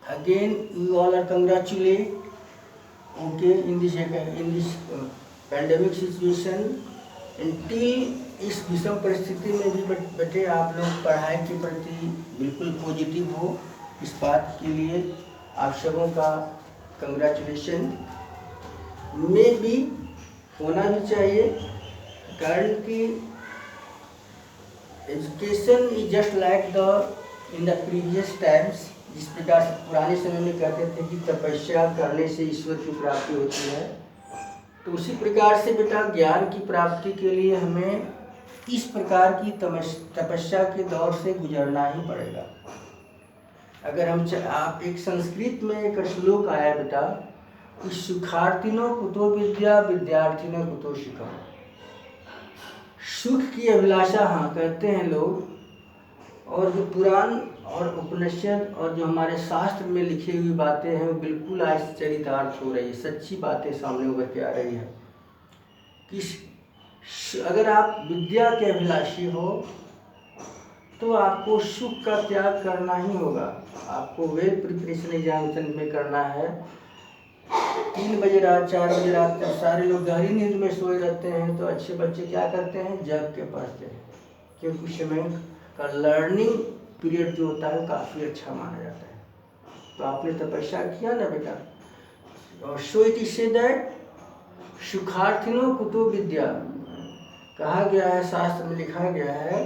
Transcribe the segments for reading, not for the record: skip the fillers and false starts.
again we all are congratulate, okay, in this pandemic situation until इस विषम परिस्थिति में भी बटे आप लोग पढ़ाई के प्रति बिल्कुल पॉजिटिव हो, इस बात के लिए आप सबों का कंग्रेचुलेशन। में भी होना भी चाहिए, कारण कि education is just like the in the previous times, जिस प्रकार से पुराने समय में कहते थे कि तपस्या करने से ईश्वर की प्राप्ति होती है, तो उसी प्रकार से बेटा ज्ञान की प्राप्ति के लिए हमें इस प्रकार की तपस्या के दौर से गुजरना ही पड़ेगा। अगर हम आप एक संस्कृत में एक श्लोक आया बेटा कि सुखार्थिनो कुतो विद्या विद्यार्थिनो कुतो सुखम। सुख की अभिलाषा हाँ कहते हैं लोग, और जो पुराण और उपनिषद और जो हमारे शास्त्र में लिखी हुई बातें हैं वो बिल्कुल आज चरितार्थ हो रही है, सच्ची बातें सामने उभर के आ रही है कि अगर आप विद्या के अभिलाषी हो तो आपको सुख का त्याग करना ही होगा। आपको वेल प्रिपरेशन एग्जामिनेशन में करना है। 3 बजे रात 4 बजे रात तक सारे लोग गहरी नींद में सोए रहते हैं, तो अच्छे बच्चे क्या करते हैं, जग के पढ़ते हैं, क्योंकि उस समय का लर्निंग पीरियड जो होता है काफ़ी अच्छा माना जाता है। तो आपने तपस्या किया ना बेटा, और so it is say that सुखार्थिनो कुतो विद्या। कहा गया है, शास्त्र में लिखा गया है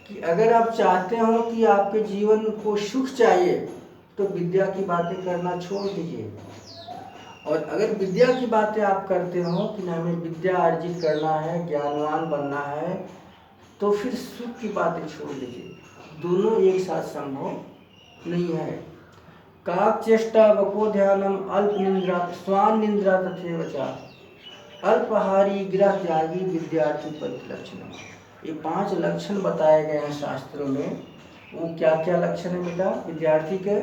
कि अगर आप चाहते हो कि आपके जीवन को सुख चाहिए तो विद्या की बातें करना छोड़ दीजिए, और अगर विद्या की बातें आप करते हो कि हमें विद्या अर्जित करना है, ज्ञानवान बनना है, तो फिर सुख की बातें छोड़ दीजिए। दोनों एक साथ संभव नहीं है। काक चेष्टा वको ध्यानम अल्प निंद्रा स्वान निंद्रा तथैव च अल्पहारी गृह त्यागी विद्यार्थी पंच लक्षण। ये 5 लक्षण बताए गए हैं शास्त्रों में। वो क्या क्या लक्षण है बेटा विद्यार्थी के,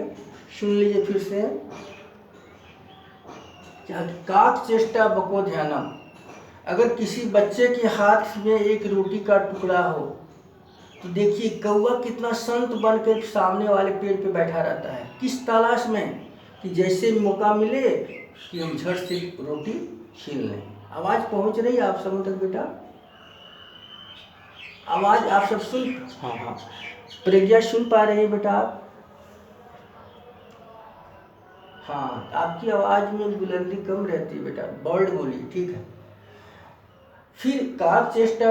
सुन लीजिए फिर से। काक चेष्टा बको ध्यानम, अगर किसी बच्चे के हाथ में एक रोटी का टुकड़ा हो तो देखिए कौवा कितना संत बन के सामने वाले पेड़ पे बैठा रहता है, किस तलाश में कि जैसे मौका मिले कि हम झट से रोटी छीन लें। आवाज़ पहुंच रही है आप सब तक बेटा? आवाज़ आप सब सुन, हाँ हाँ, प्रज्ञा सुन पा रहे हैं बेटा आप? हाँ, आपकी आवाज़ में बुलंदी कम रहती है बेटा, बोल्ड बोलिए, ठीक है। फिर काक चेष्टा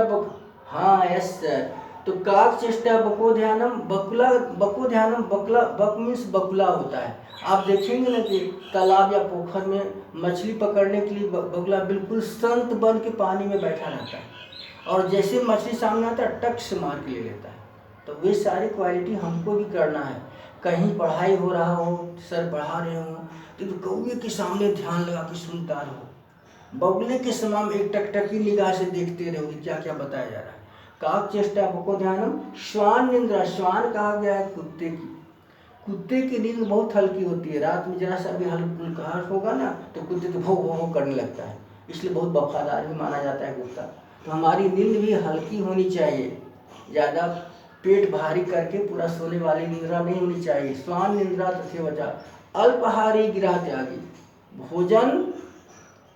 हाँ यस सर। तो काक चेष्टा बको ध्यानम, बको ध्यानम, बक मीन्स बकुला होता है। आप देखेंगे ना कि तालाब या पोखर में मछली पकड़ने के लिए बगुला बिल्कुल संत बन के पानी में बैठा रहता है, और जैसे मछली सामने आता है टक से मार के ले लेता है। तो वे सारी क्वालिटी हमको भी करना है। कहीं पढ़ाई हो रहा हो, सर पढ़ा रहे हो, तो कौवे के सामने ध्यान लगा के सुनता रहो, बगुले के समान एक टकटकी निगाह से देखते रहो कि क्या क्या बताया जा रहा है। काक चेष्टा बको ध्यानम श्वान निंद्रा, श्वान कहा गया है कुत्ते की। कुत्ते की नींद बहुत हल्की होती है, रात में जरा सा भी हल्का होगा ना तो कुत्ते तो भो भो करने लगता है, इसलिए बहुत वफादार भी माना जाता है कुत्ता। तो हमारी नींद भी हल्की होनी चाहिए, ज़्यादा पेट भारी करके पूरा सोने वाली निंद्रा नहीं होनी चाहिए। श्वान निंद्रा तथैव च अल्पहारी गृह त्यागी, भोजन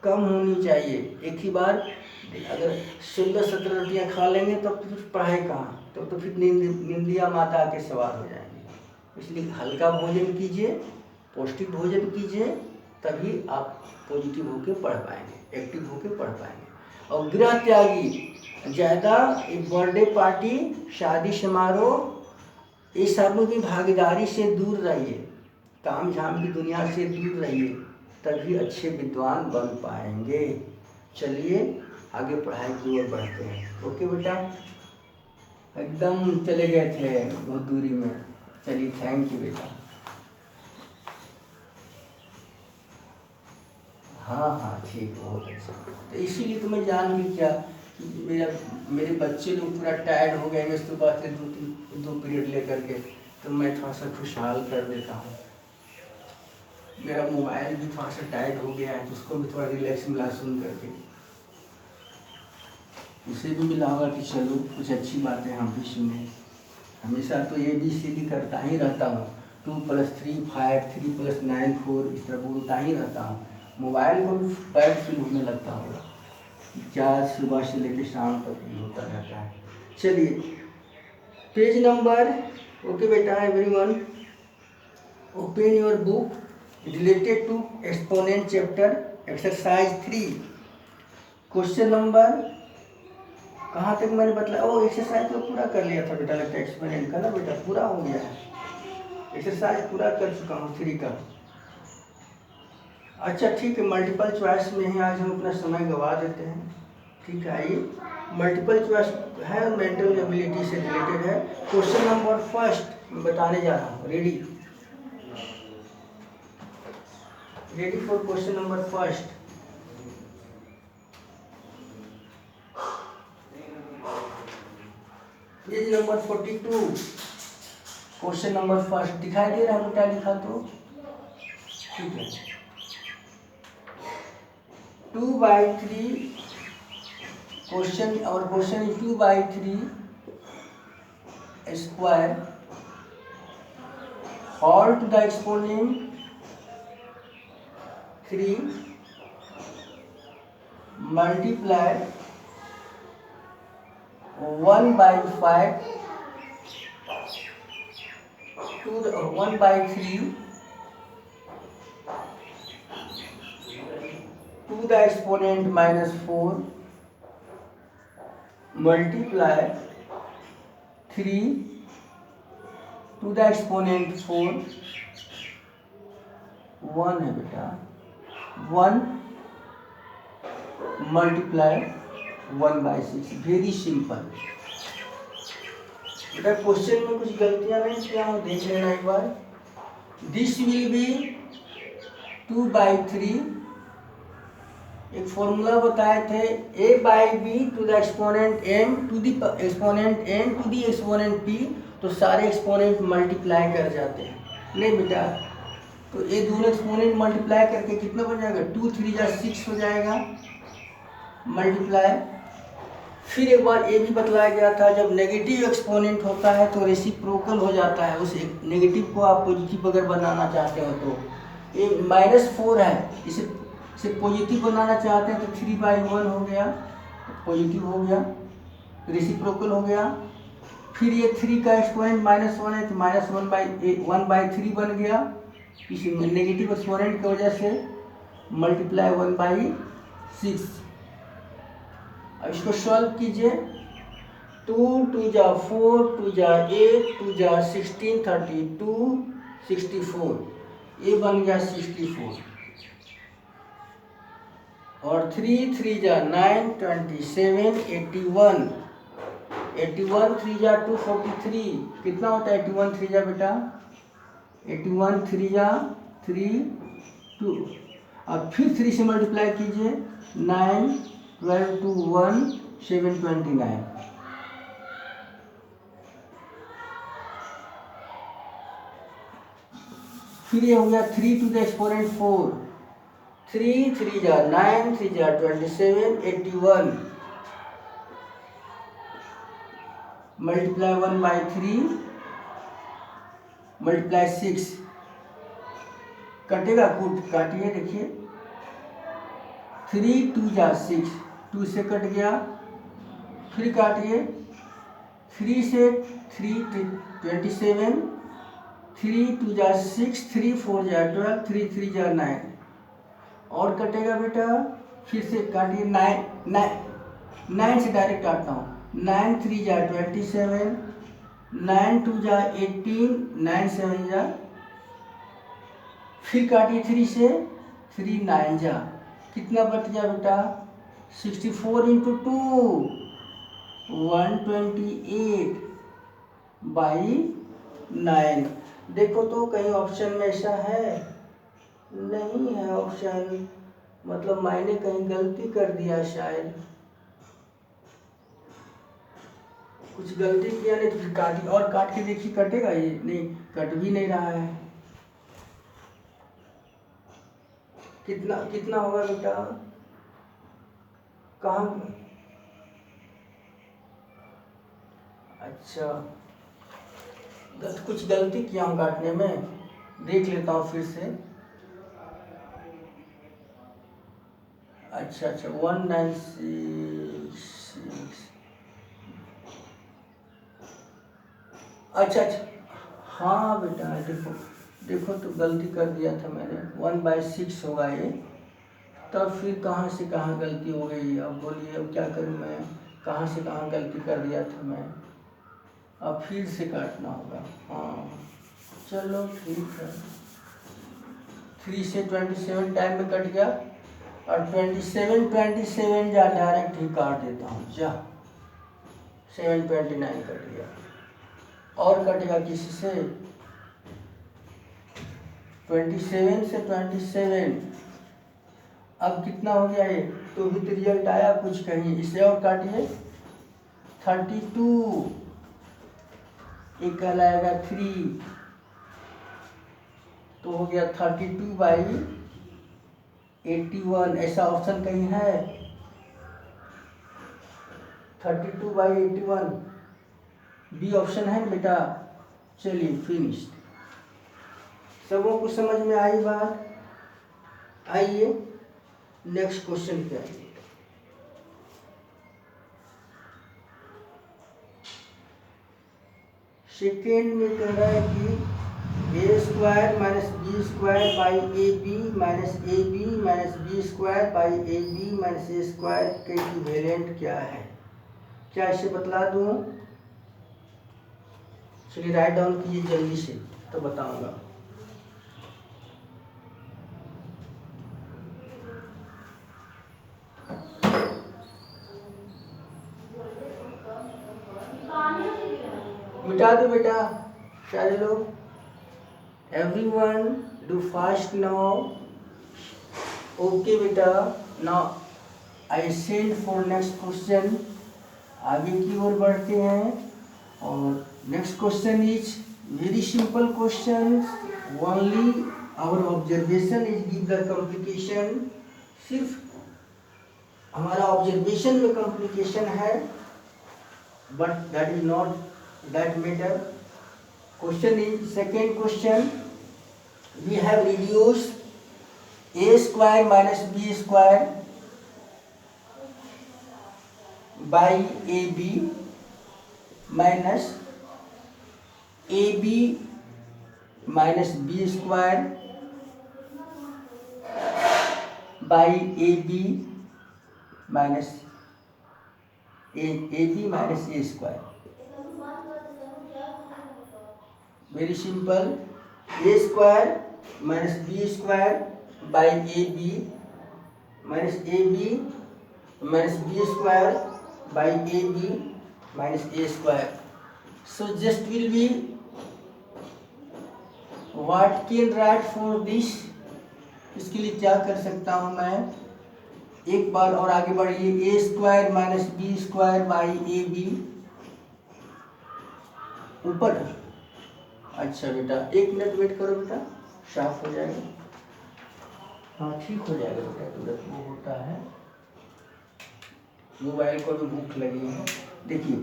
कम होनी चाहिए। एक ही बार अगर 16-17 रोटियाँ खा लेंगे तब तो फिर पढ़ाई कहाँ, तब तो फिर निंदिया माता के सवार हो जाएंगे। इसलिए हल्का भोजन कीजिए, पौष्टिक भोजन कीजिए, तभी आप पॉजिटिव होकर पढ़ पाएंगे, एक्टिव होकर पढ़ पाएंगे। और गृह त्यागी, ज़्यादा एक बर्थडे पार्टी, शादी समारोह, ये सब की भागीदारी से दूर रहिए, काम झाम की दुनिया से दूर रहिए, तभी अच्छे विद्वान बन पाएंगे। चलिए आगे पढ़ाई की ओर बढ़ते हैं। ओके बेटा, एकदम चले गए थे बहुत दूरी में, चलिए थैंक यू बेटा। हाँ हाँ ठीक, बहुत अच्छा। तो इसीलिए तो मैं जान भी क्या, मेरे बच्चे लोग पूरा टायर्ड हो गए सुबह से 2 पीरियड लेकर के, तो मैं थोड़ा सा खुशहाल कर देता हूँ। मेरा मोबाइल भी थोड़ा सा टाइट हो गया है, तो उसको भी थोड़ा रिलैक्स मिला सुन करके, उसे भी मिला होगा कि चलो कुछ अच्छी बातें हम भी सुने। हमेशा तो ABCD करता ही रहता हूँ, 2+3 5, 3+9 4, इस तरह बोलता ही रहता हूँ। मोबाइल को भी पैर फील होने लगता होगा, क्या सुबह से लेकर शाम तक ही होता रहता है। चलिए पेज नंबर, ओके बेटा everyone, open your book related to exponent chapter exercise 3। Question number कहाँ तक मैंने बतलाया? ओ एक्सरसाइज तो पूरा कर लिया था बेटा, लगता है एक्सपोनेंट का ना बेटा, पूरा हो गया है, एक्सरसाइज पूरा कर चुका हूँ 3 का। अच्छा ठीक है, मल्टीपल चॉइस में ही आज हम अपना समय गंवा देते हैं। ठीक है, आइए मल्टीपल चॉइस है, मेंटल एबिलिटी से रिलेटेड है। क्वेश्चन नंबर फर्स्ट बताने जा रहा हूँ, ready for question number first. Page number 42, question number first दिखाई दे रहा है बेटा, लिखा तो ठीक है। 2/3 क्वेश्चन, और question 2/3 square whole to the exponent 3 multiply 1/5 to the 1/3 to the exponent -4 multiply 3 to the exponent 4, 1 है बेटा, 1 मल्टीप्लाई 1/6। वेरी सिंपल बेटा, क्वेश्चन में कुछ गलतियां नहीं किया हूँ, देख लेना एक बार। दिस विल बी 2/3, एक फॉर्मूला बताए थे, a/b to the exponent m to the exponent n to the exponent p, तो सारे एक्सपोनेंट मल्टीप्लाई कर जाते हैं। नहीं बेटा, तो ये दोनों एक्सपोनेंट मल्टीप्लाई करके कितना बन जाएगा? 2 3 जा 6 हो जाएगा मल्टीप्लाई। फिर एक बार ये भी बतलाया गया था, जब नेगेटिव एक्सपोनेंट होता है तो रेसिप्रोकल हो जाता है, उस नेगेटिव को आप पॉजिटिव अगर बनाना चाहते हो तो। ये -4 है, इसे पॉजिटिव बनाना चाहते हैं तो 3/1 हो गया, पॉजिटिव हो गया, रेसिप्रोकल हो गया। फिर ये 3 का एक्सपोनेंट -1 है तो -1/3 बन गया, इस नेगेटिव एक्सपोनेंट की वजह से मल्टीप्लाई 1/6। अब इसको सॉल्व कीजिए, 2 2 जा 4, 2 जा 8, 2 जा 16, 32, 64, ये बन गया 64। और 3 3 जा 9, 27, 81, 81 3 जा 243, कितना होता है 81 3 जा बेटा? 81 3 जा 3 2, अब फिर 3 से मल्टीप्लाई कीजिए, 9 12 2 1 729। फिर ये हो गया 3 टू द एक्सपोनेंट 4, 3 3 जा 9, 3 जा 27, 81 मल्टीप्लाई 1/3 मल्टीप्लाई 6, कटेगा, कूट काटिए, देखिए 3 2 जा 6, 2 से कट गया, फिर काटिए, 3 से 3 27, 3 2 जा 6, 3 4 जा 12, 3 3 जा 9, और कटेगा बेटा, फिर से काटिए, 9 से डायरेक्ट काटता हूँ, 9 3 जा 27, 9 2 जा 18, 9 7 जा, फिर काटिए 3 से, 3 9 जा, कितना बच गया बेटा? 64 × 2 128/9। देखो तो कहीं ऑप्शन में ऐसा है? नहीं है ऑप्शन, मतलब मैंने कहीं गलती कर दिया शायद, कुछ गलती किया नहीं तो फिर काट, और काट के देखिए कटेगा ये? नहीं, कट भी नहीं रहा है। कितना कितना होगा बेटा? कहाँ? अच्छा, कुछ गलती किया हूँ काटने में। देख लेता हूँ फिर से। अच्छा 1966। अच्छा हाँ बेटा देखो देखो तो गलती कर दिया था मैंने, 1/6 होगा ये। तब फिर कहाँ से कहाँ गलती हो गई, अब बोलिए अब क्या करूँ मैं, कहाँ से कहाँ गलती कर दिया था मैं, अब फिर से काटना होगा। हाँ चलो ठीक है, 3 से 27 टाइम में कट गया, और 27 जा डायरेक्ट ही काट देता हूँ जा, 729 कट गया। और कटेगा किसी से, 27 से 27, अब कितना हो गया ये, तो भी तो रिजल्ट आया कुछ कहीं, इसे और काटिए, 32, एक कहलाएगा 3, तो हो गया 32/81। ऐसा ऑप्शन कहीं है, 32/81 बी ऑप्शन है बेटा। चलिए फिनिश। सबों को समझ में आई बात? आइए नेक्स्ट क्वेश्चन पे आइए। सेकेंड में कह रहा है कि a² - b² - ab - ab - b² ab - a² के इक्विवेलेंट क्या है? क्या इसे बतला दूं? चलिए राइट डाउन कीजिए जल्दी से तो बताऊंगा। मिटा दो बेटा सारे लोग, everyone do fast now। Okay बेटा, now I send for next question. आगे की ओर बढ़ते हैं, और next question is very simple question, only our observation is give the complication. सिर्फ हमारा ऑब्जर्वेशन में कॉम्प्लिकेशन है, but that is not that matter. Question is second question, we have reduced a² - b² by ab minus ab minus b² by ab minus a²। Very simple, a² minus b² by ab minus ab minus b² by ab minus a²। So just will be what can write for this? इसके लिए क्या कर सकता हूँ मैं, एक बार और आगे बढ़िए, a² minus b² by ab ऊपर। अच्छा बेटा 1 मिनट वेट करो बेटा, साफ हो जाएगा। हाँ ठीक हो जाएगा बेटा, तुरंत वो होता है, मोबाइल को भी भूख लगी है। देखिए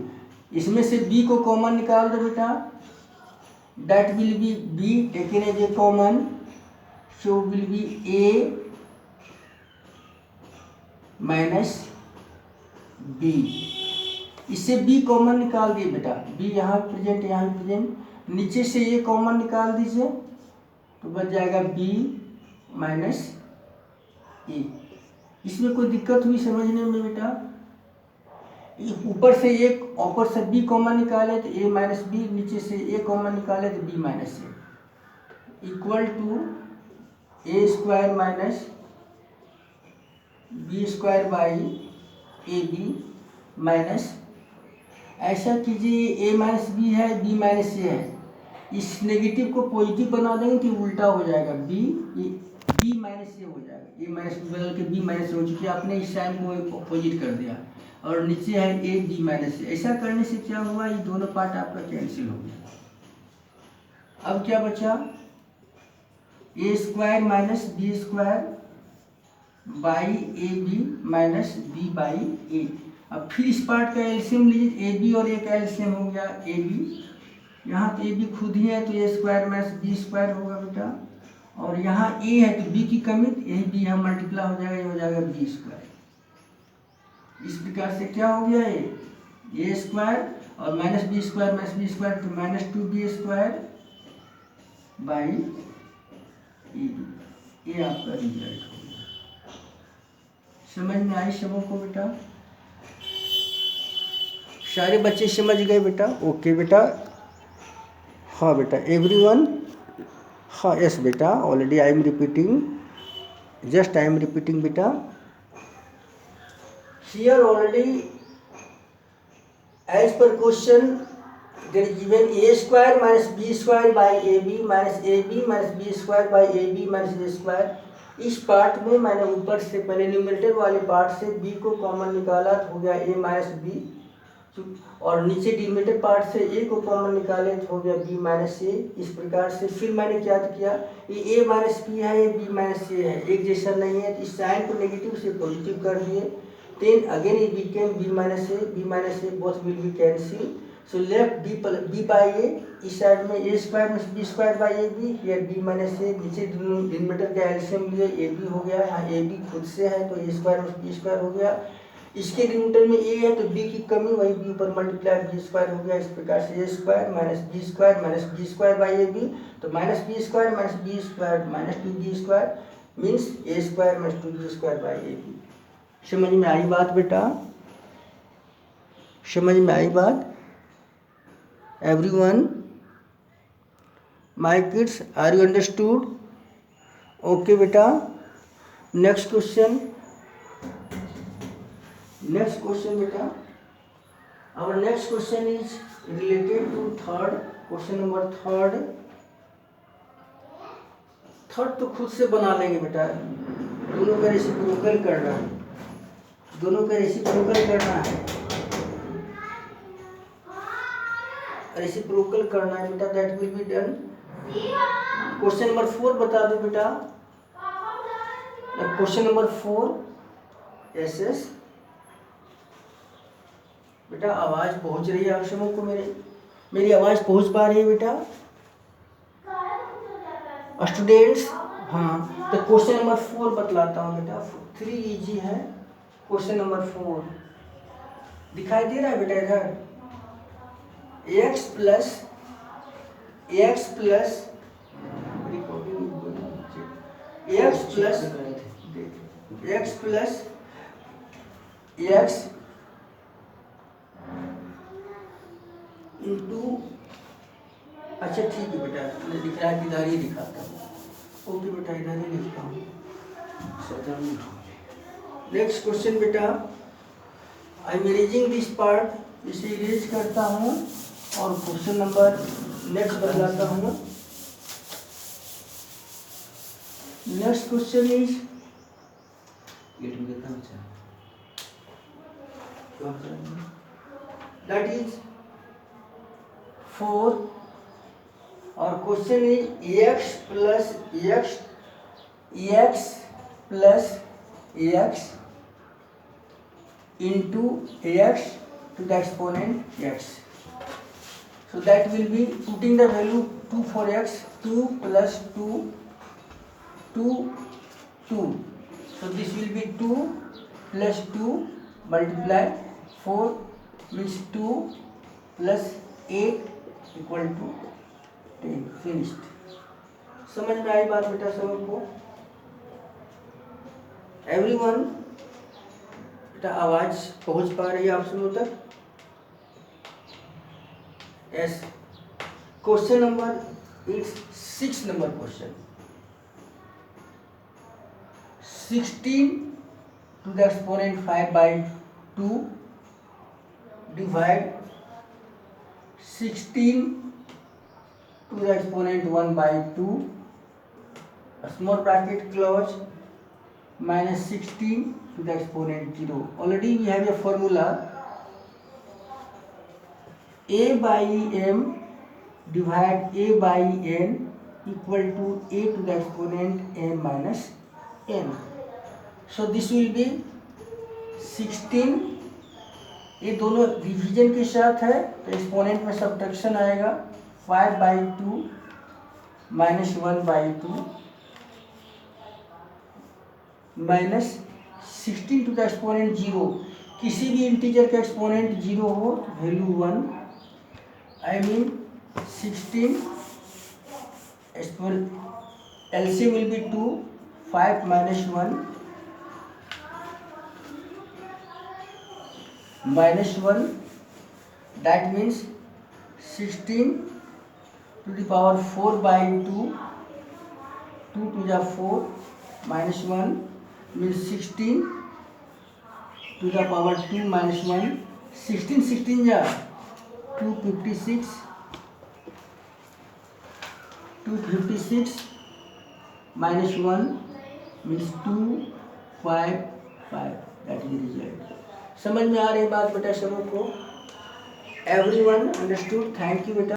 इसमें से b को कॉमन निकाल दो बेटा, that will be b taken as a common, so will be a minus b। इससे b कॉमन निकाल दिए बेटा, b यहाँ प्रेजेंट यहाँ प्रेजेंट, नीचे से a कॉमन निकाल दीजिए तो बच जाएगा b माइनस a। इसमें कोई दिक्कत हुई समझने में बेटा? ऊपर से b कॉमन निकाले तो a माइनस b, नीचे से a कॉमन निकाले तो b minus a, equal to a² minus b² by ab minus, ऐसा कीजिए a माइनस b है, b माइनस a है, इस नेगेटिव को पॉजिटिव बना देंगे कि उल्टा हो जाएगा, b माइनस a हो जाएगा, a माइनस b बदल के b माइनस हो, चुकी आपने इस साइन को अपोजिट कर दिया, और नीचे है a b माइनस a। ऐसा करने से क्या हुआ, ये दोनों पार्ट आपका कैंसिल हो गया। अब क्या बचा, a² minus b² by ab minus b by a। अब फिर इस पार्ट का एलसीएम लीजिए, ab और a का एलसीएम हो गया ab, यहाँ तो ab खुद ही है तो a² माइनस b² होगा बेटा, और यहाँ ए है तो बी की कमी, यही बी यहाँ मल्टीप्लाई हो जाएगा, ये हो जाएगा बी स्क्वायर। इस प्रकार से क्या हो गया ए स्क्वायर और माइनस बी स्क्वायर तो minus 2b square by A B, ये आपका रिजल्ट हो गया। समझ में आई सबों को बेटा? सारे बच्चे समझ गए बेटा? ओके बेटा। हाँ बेटा, एवरीवन, हाँ यस बेटा, already I am repeating, just I am repeating बेटा। Here already as per question there is given a square minus b square by ab minus b square by ab minus a square। इस part में मैंने ऊपर से पहले numerator वाले part से b को कॉमन निकाला तो हो गया a माइनस बी, और नीचे डिनोमिनेटर पार्ट से a को कॉमन निकाले तो हो गया b माइनस ए। इस प्रकार से फिर मैंने क्या किया, ये a माइनस बी है, ये b माइनस ए है, एक जैसा नहीं है, तो इस साइन को नेगेटिव से पॉजिटिव कर दिए। Then again it became b minus a, both will be cancelled. So left b by a, इस साइड में a square minus b square by ab, here b minus a, नीचे denominator का LCM लिए ab हो गया, यहाँ ab खुद से है तो a square minus b square हो गया। इसके डिनोमिनेटर में a है तो b की कमी, वही b ऊपर मल्टीप्लाई b स्क्वायर हो गया। इस प्रकार से a square minus b square by ab, तो minus b square minus 2b square means a square minus 2b square by ab। समझ में आई बात बेटा? समझ में आई बात? Everyone, my kids, are you understood? Okay बेटा। नेक्स्ट क्वेश्चन बेटा, our next question is related to third, question number third तो खुद से बना लेंगे बेटा, दोनों का रेसिप्रोकल करना है, रेसिप्रोकल करना है बेटा, that will be done. Question number 4 बता दो बेटा। क्वेश्चन नंबर 4 एसएस बेटा, आवाज पहुंच रही है आप सबों को? मेरी आवाज पहुंच पा रही है बेटा स्टूडेंट्स? हाँ, तो क्वेश्चन नंबर 4 बतलाता हूँ बेटा, 3 इजी है। क्वेश्चन नंबर 4 दिखाई दे रहा है बेटा इधर, x प्लस x इंटू, अच्छा ठीक है बेटा, दिख रहा है कि इधर ही दिखाता हूँ। ओके बेटा, इधर ही लिखता हूँ। नेक्स्ट क्वेश्चन बेटा, I am erasing this part, इसे इरेज करता हूँ और क्वेश्चन नंबर नेक्स्ट बदलाता हूँ। Next question is that is 4 और question is x plus x into x to the exponent x. So that will be putting the value 2 for x, 2 plus 2, 2. So this will be 2 plus 2 multiply 4 means 2 plus 8 equal to 10. Finished. समझ में आई बात बेटा सबको? Everyone, आवाज पहुंच पा रही है आप सबों तक? Yes. Question number it's 6 number question, 16 to the exponent 5 by 2 divide 16 to the exponent 1 by 2, a small bracket close, minus 16 to the exponent 0. Already we have a formula, a by m divide a by n equal to a to the exponent m minus n. So this will be 16, ये दोनों division के साथ है तो exponent में subtraction आएगा, 5 by 2 -1/2 minus 16 to the exponent 0। किसी भी इंटीजर का एक्सपोनेंट 0 हो तो value 1, I mean 16 LCM will be 2, 5 minus 1 minus 1, that means 16 to the power 4/2, 2 to the 4 minus 1 means 16 to the power 2 minus 1, 16 ja 256, 256 minus 1 means 2, 5, 5, that is the result। समझ में आ रही बात बेटा सबको? Everyone understood? थैंक यू बेटा।